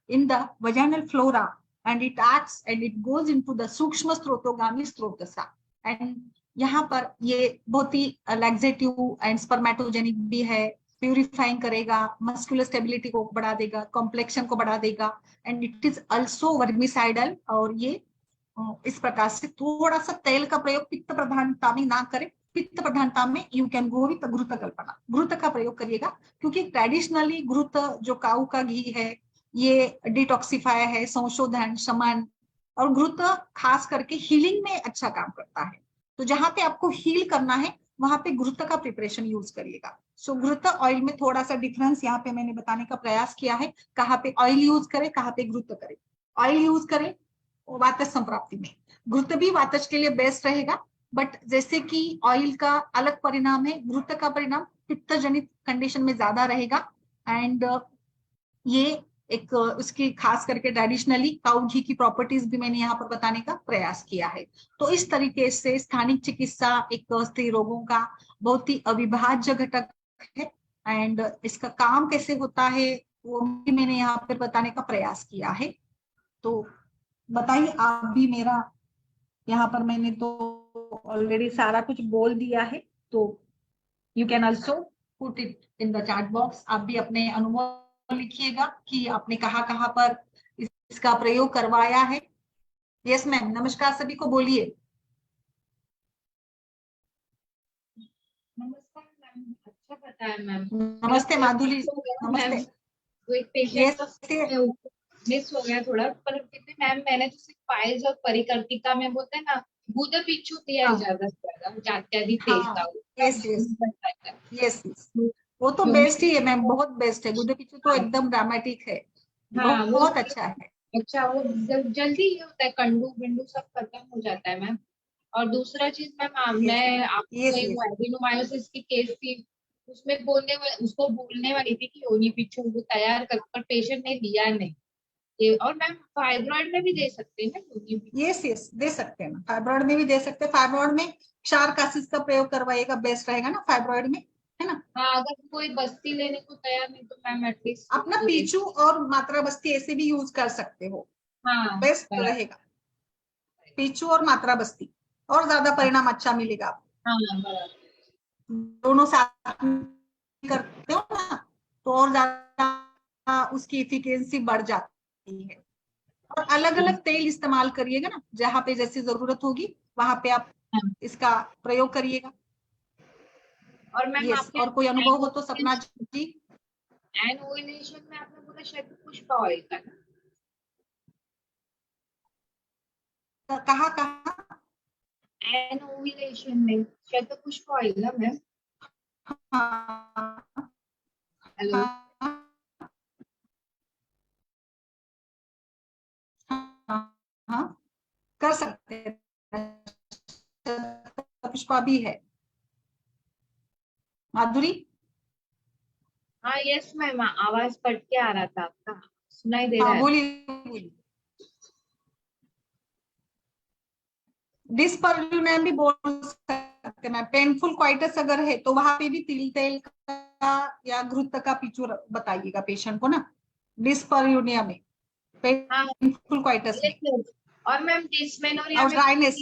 in the vaginal flora and it acts and it goes into the सूक्ष्म स्त्रोतोगामी स्त्रोतसा। एंड यहाँ पर ये बहुत ही लैक्सेटिव एंड स्पर्मेटोजेनिक भी है। प्यूरिफाइंग करेगा, मस्कुलर स्टेबिलिटी को बढ़ा देगा, कॉम्प्लेक्शन को बढ़ा देगा एंड इट इज ऑल्सो वर्मिसाइडल। और ये इस प्रकार से थोड़ा सा तेल का प्रयोग पित्त प्रधानता में ना करें। पित्त प्रधानता में यू कैन गो विद घृत कल्पना, घृत का प्रयोग करिएगा। क्योंकि ट्रेडिशनली घृत जो काऊ का घी है ये डिटॉक्सिफायर है, संशोधन, शमन, और घृत खास करके हीलिंग में अच्छा काम करता है। तो जहां पे आपको हील करना है वहां पे घृत का प्रिपरेशन यूज करिएगा। सो घृत ऑयल में थोड़ा सा डिफरेंस यहाँ पे मैंने बताने का प्रयास किया है, कहाँ पे ऑयल यूज करें, कहाँ पे घृत करें। ऑयल यूज करें वातज संप्राप्ति में, घृत भी वातज के लिए बेस्ट रहेगा। बट जैसे कि ऑयल का अलग परिणाम है, घृत का परिणाम पित्त जनित कंडीशन में ज्यादा रहेगा। एंड ये एक उसकी खास करके ट्रेडिशनली काऊ घी की प्रॉपर्टीज भी मैंने यहाँ पर बताने का प्रयास किया है। तो इस तरीके से स्थानिक चिकित्सा एक स्त्री रोगों का बहुत ही अविभाज्य घटक है। एंड इसका काम कैसे होता है वो भी मैंने यहाँ पर बताने का प्रयास किया है। तो बताइए आप भी। मेरा यहाँ पर मैंने तो ऑलरेडी सारा कुछ बोल दिया है। तो you can also put it in the chat box. आप भी अपने अनुभव लिखिएगा कि आपने कहाँ पर इसका प्रयोग करवाया है। यस मैम, नमस्कार सभी को बोलिए। नमस्कार मैम, अच्छा बताया मैम। मेरा नमस्ते थोड़ा माधुरी, मिस हो गया नमस्ते। मैम, तो एक पेशेंट यस, का मिस हो गया थोड़ा, पर फिर भी मैम मैंने तो सिर्फ पाइल्स और परिकर्तिका में बोलते हैं ना, गुदा पिच्चू दिया है हाँ ज्यादा से ज्यादा, अत्यधिक तेज हाँ, का यस यस यस यस, वो तो क्योंकि बेस्ट ही है मैम, बहुत बेस्ट है। गुड्डे पीछू तो एकदम ड्रामेटिक है, हाँ वो बहुत अच्छा है। अच्छा, वो जल्दी ये होता है, कंडू बिंडू सब खत्म हो जाता है मैम। और दूसरा चीज मैम, यस मैं आपको यस वही यस, एडिनोमायोसिस की केस थी, उसमें उसको बोलने वाली थी कि योनी पिच्चू वो तैयार कर, पर पेशेंट ने लिया नहीं ये। और मैम फाइब्रॉइड में भी दे सकते हैं ना योनी पिच्चू? यस यस, दे सकते हैं ना, फाइब्रॉइड में भी दे सकते हैं। फाइब्रॉइड में क्षार कासिस का प्रयोग करवाइएगा, बेस्ट रहेगा ना फाइब्रॉइड में, है ना। हाँ, अगर कोई बस्ती लेने को तैयार नहीं तो मैम एटलीस्ट अपना वो दे। पीचू और मात्रा बस्ती ऐसे भी यूज कर सकते हो, हाँ बेस्ट बराबर। रहेगा। पीचू और मात्रा बस्ती, और ज्यादा परिणाम अच्छा मिलेगा आपको। हाँ बराबर। दोनों साथ में करते हो ना, तो और ज्यादा उसकी इफिशिएंसी बढ़ जाती है। और अलग अलग तेल इस्तेमाल करिएगा ना, जहाँ पे जैसी जरूरत होगी वहां पे आप हाँ। इसका प्रयोग करिएगा। और मैम यस, आपके और कोई अनुभव हो तो सपना जी। एंड ओविलेशन में आपने बोला शायद पुष्प ऑयल का ना? कहाँ कहाँ? एंड ओविलेशन में शायद तो पुष्प ऑयल ना मैम? हाँ हेलो। हाँ हाँ हाँ, कर सकते हैं, पुष्पा भी है। माधुरी, हाँ यस मैम, आवाज कट के आ रहा था आपका, सुनाई दे रहा हाँ है। बोलिए बोलिए। डिस्पर्यूनेम भी बोल सकते हैं। पेनफुल क्वाइटस अगर है तो वहां पे भी तिल तेल का या घृत का पिचू बताइएगा पेशेंट को ना, डिस्पर्यूनिया में, हाँ पेनफुल क्वाइटस यस में। यस। और मैम डिस्मेनोरिया और में ड्राइनेस,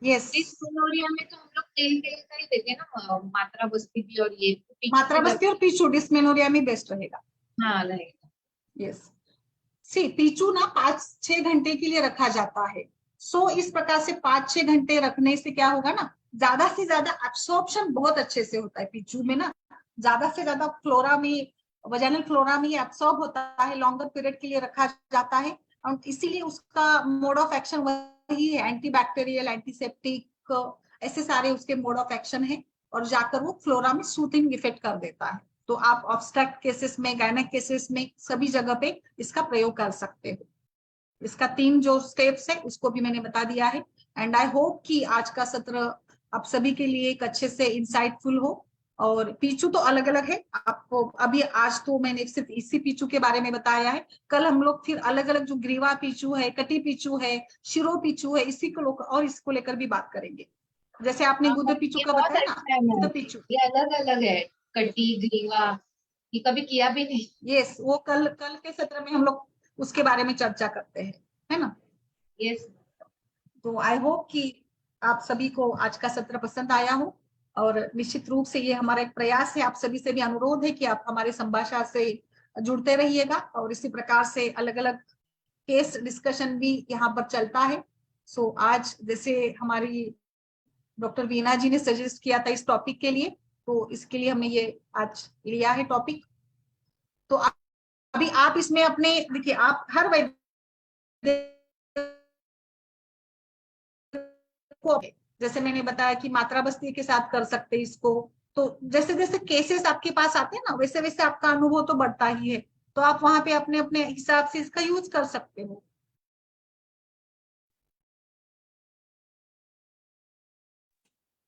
यस, डिस्मेनोरिया में तो हम लोग तेल तेल का ही देते हैं ना, मात्रा बस्ती भी और ये पीछू मात्रा भी बस्ती और पीचू डिस्मेनोरिया में बेस्ट रहेगा। हाँ रहेगा। यस, सी पीचू ना 5-6 घंटे के लिए रखा जाता है। सो इस प्रकार से 5-6 घंटे रखने से क्या होगा ना, ज्यादा से ज्यादा एब्सॉर्प्शन बहुत अच्छे से होता है पीचू में ना, ज्यादा से ज्यादा फ्लोरा में, वजाइनल फ्लोरा में एब्सॉर्ब होता है, लॉन्गर पीरियड के लिए रखा जाता है। और इसीलिए उसका मोड ऑफ एक्शन वही है, एंटीबैक्टीरियल, एंटीसेप्टिक, ऐसे सारे उसके मोड ऑफ एक्शन है, और जाकर वो फ्लोरा में सूथिंग इफेक्ट कर देता है। तो आप ऑब्स्ट्रक्ट केसेस में, गायनेक केसेस में, सभी जगह पे इसका प्रयोग कर सकते हो। इसका 3 जो स्टेप्स है उसको भी मैंने बता दिया है। एंड आई होप कि आज का सत्र आप सभी के लिए एक अच्छे से इंसाइटफुल हो। और पीचू तो अलग अलग है आपको, अभी आज तो मैंने सिर्फ इसी पीचू के बारे में बताया है। कल हम लोग फिर अलग अलग जो ग्रीवा पीचू है, कटी पीचू है, शिरो पीचू है, इसी को और इसको लेकर भी बात करेंगे। जैसे आपने हाँ गुदा पीचू ये का बहुत बताया ना, अच्छा है गुदा मैम, पीचू, ये अलग अलग है, कटी ग्रीवा, ये कभी किया भी नहीं। यस, वो कल कल के सत्र में हम लोग उसके बारे में चर्चा करते हैं, है ना। यस। तो आई होप कि आप सभी को आज का सत्र पसंद आया हो। और निश्चित रूप से ये हमारा एक प्रयास है, आप सभी से भी अनुरोध है कि आप हमारे संभाषा से जुड़ते रहिएगा, और इसी प्रकार से अलग अलग केस डिस्कशन भी यहाँ पर चलता है। सो आज जैसे हमारी डॉक्टर वीना जी ने सजेस्ट किया था इस टॉपिक के लिए, तो इसके लिए हमने ये आज लिया है टॉपिक। तो अभी आप इसमें अपने देखिए, आप हर वैद्य को, जैसे मैंने बताया कि मात्रा बस्ती के साथ कर सकते हैं इसको, तो जैसे जैसे केसेस आपके पास आते हैं ना, वैसे वैसे आपका अनुभव तो बढ़ता ही है। तो आप वहां पे अपने अपने हिसाब से इसका यूज कर सकते हो।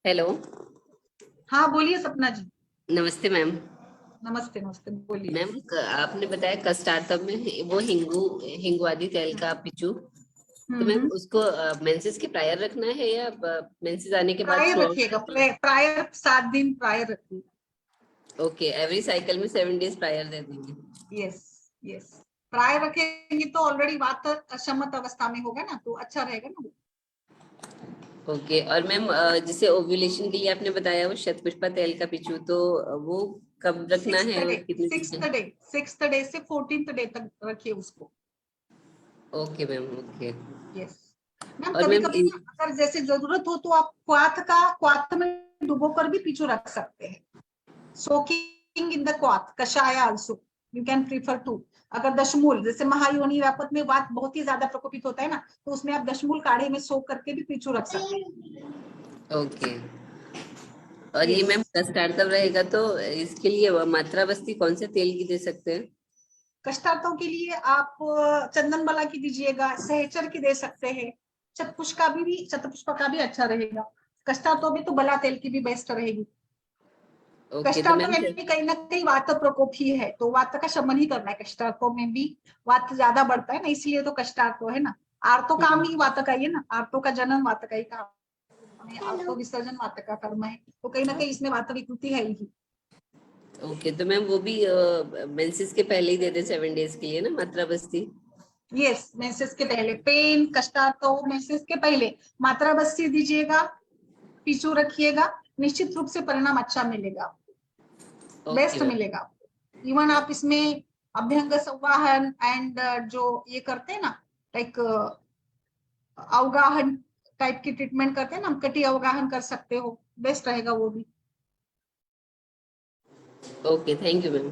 हेलो। हाँ बोलिए सपना जी। नमस्ते मैम। नमस्ते नमस्ते, बोलिए। मैम आपने बताया कस्टार्टम में वो हिंगुआदी तेल का पिचू, तो मैम हम्म, उसको मेंसेस के प्रायर रखना है या मेंसेस आने के बाद प्रायर थ्रू रखिएगा, आउट? प्रायर 7 दिन प्रायर रखिए। ओके, एवरी साइकिल में 7 डेज प्रायर दे देंगे। यस यस, प्रायर रखेंगे तो ऑलरेडी वात असम्मत अवस्था में होगा ना, तो अच्छा रहेगा ना। ओके। और मैम जैसे ओव्यूलेशन के लिए आपने बताया वो शतपुष्पा तेल का पिचू, तो वो कब रखना है और कितनी सिक्स्थ डे से 14th डे तक रखिए उसको। Okay ma'am, okay. Yes ma'am, और कभी मैम कभी अगर जैसे जरूरत हो तो आप क्वाथ में डुबो कर भी पीछू रख सकते हैं। Soaking in the kwath kashaya also you can prefer too. अगर दशमूल जैसे महायोनि व्यापक में वात बहुत ही ज्यादा प्रकोपित होता है ना, तो उसमें आप दशमूल काढ़े में सोख करके भी पीछू रख सकते हैं। ओके। और ये Yes. मैम कष्टार्थव रहेगा तो इसके लिए मात्रा बस्ती कौन से तेल की दे सकते हैं? कष्टार्थों के लिए आप चंदन बला की दीजिएगा, सहचर की दे सकते हैं, शतपुष्प का भी अच्छा रहेगा। कष्टार्थों में तो बला तेल की भी बेस्ट रहेगी। ओके, तो कष्टार्थों मैम में भी कहीं ना कहीं वात प्रकोप ही है, तो वात का शमन ही करना है। कष्टार्थों में भी वात ज्यादा बढ़ता है ना, इसलिए तो कष्टार्थो है ना। आर्तो काम ही वात का ही है ना, आर्तो का जन्म वात का ही काम है, आर्तो विसर्जन वात का कर्म है, तो कहीं ना कहीं इसमें वात विकृति है ही। ओके, तो मैम वो भी मेंसेस के पहले ही दे दे 7 डेज के लिए ना मात्रा बस्ती? यस, मेंसेस के पहले पेन कष्टार्थो मेंसेस के पहले मात्रा बस्ती दीजिएगा, पीछू रखिएगा, निश्चित रूप से परिणाम अच्छा मिलेगा, बेस्ट मिलेगा। इवन आप इसमें अभ्यंग संवाहन एंड जो ये करते हैं ना, लाइक अवगाहन टाइप की ट्रीटमेंट करते हैं ना, कटी अवगाहन कर सकते हो, बेस्ट रहेगा वो भी। Okay, thank you ma'am.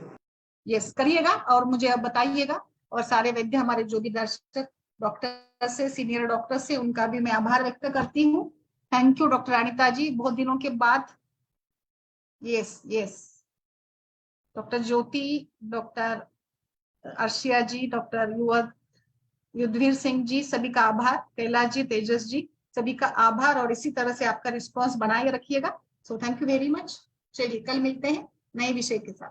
Yes, करिएगा और मुझे अब बताइएगा। और सारे वैद्य हमारे जो भी दर्शक डॉक्टर से, सीनियर डॉक्टर से, उनका भी मैं आभार व्यक्त करती हूँ। थैंक यू डॉक्टर अनिता जी, बहुत दिनों के बाद। यस यस, डॉक्टर ज्योति, डॉक्टर अर्शिया जी, डॉक्टर युद्धवीर सिंह जी, सभी का आभार। कैलाश जी, तेजस जी, सभी का आभार। और इसी तरह से आपका रिस्पॉन्स बनाए रखिएगा। So thank you very much. चलिए कल मिलते हैं नए विषय के साथ।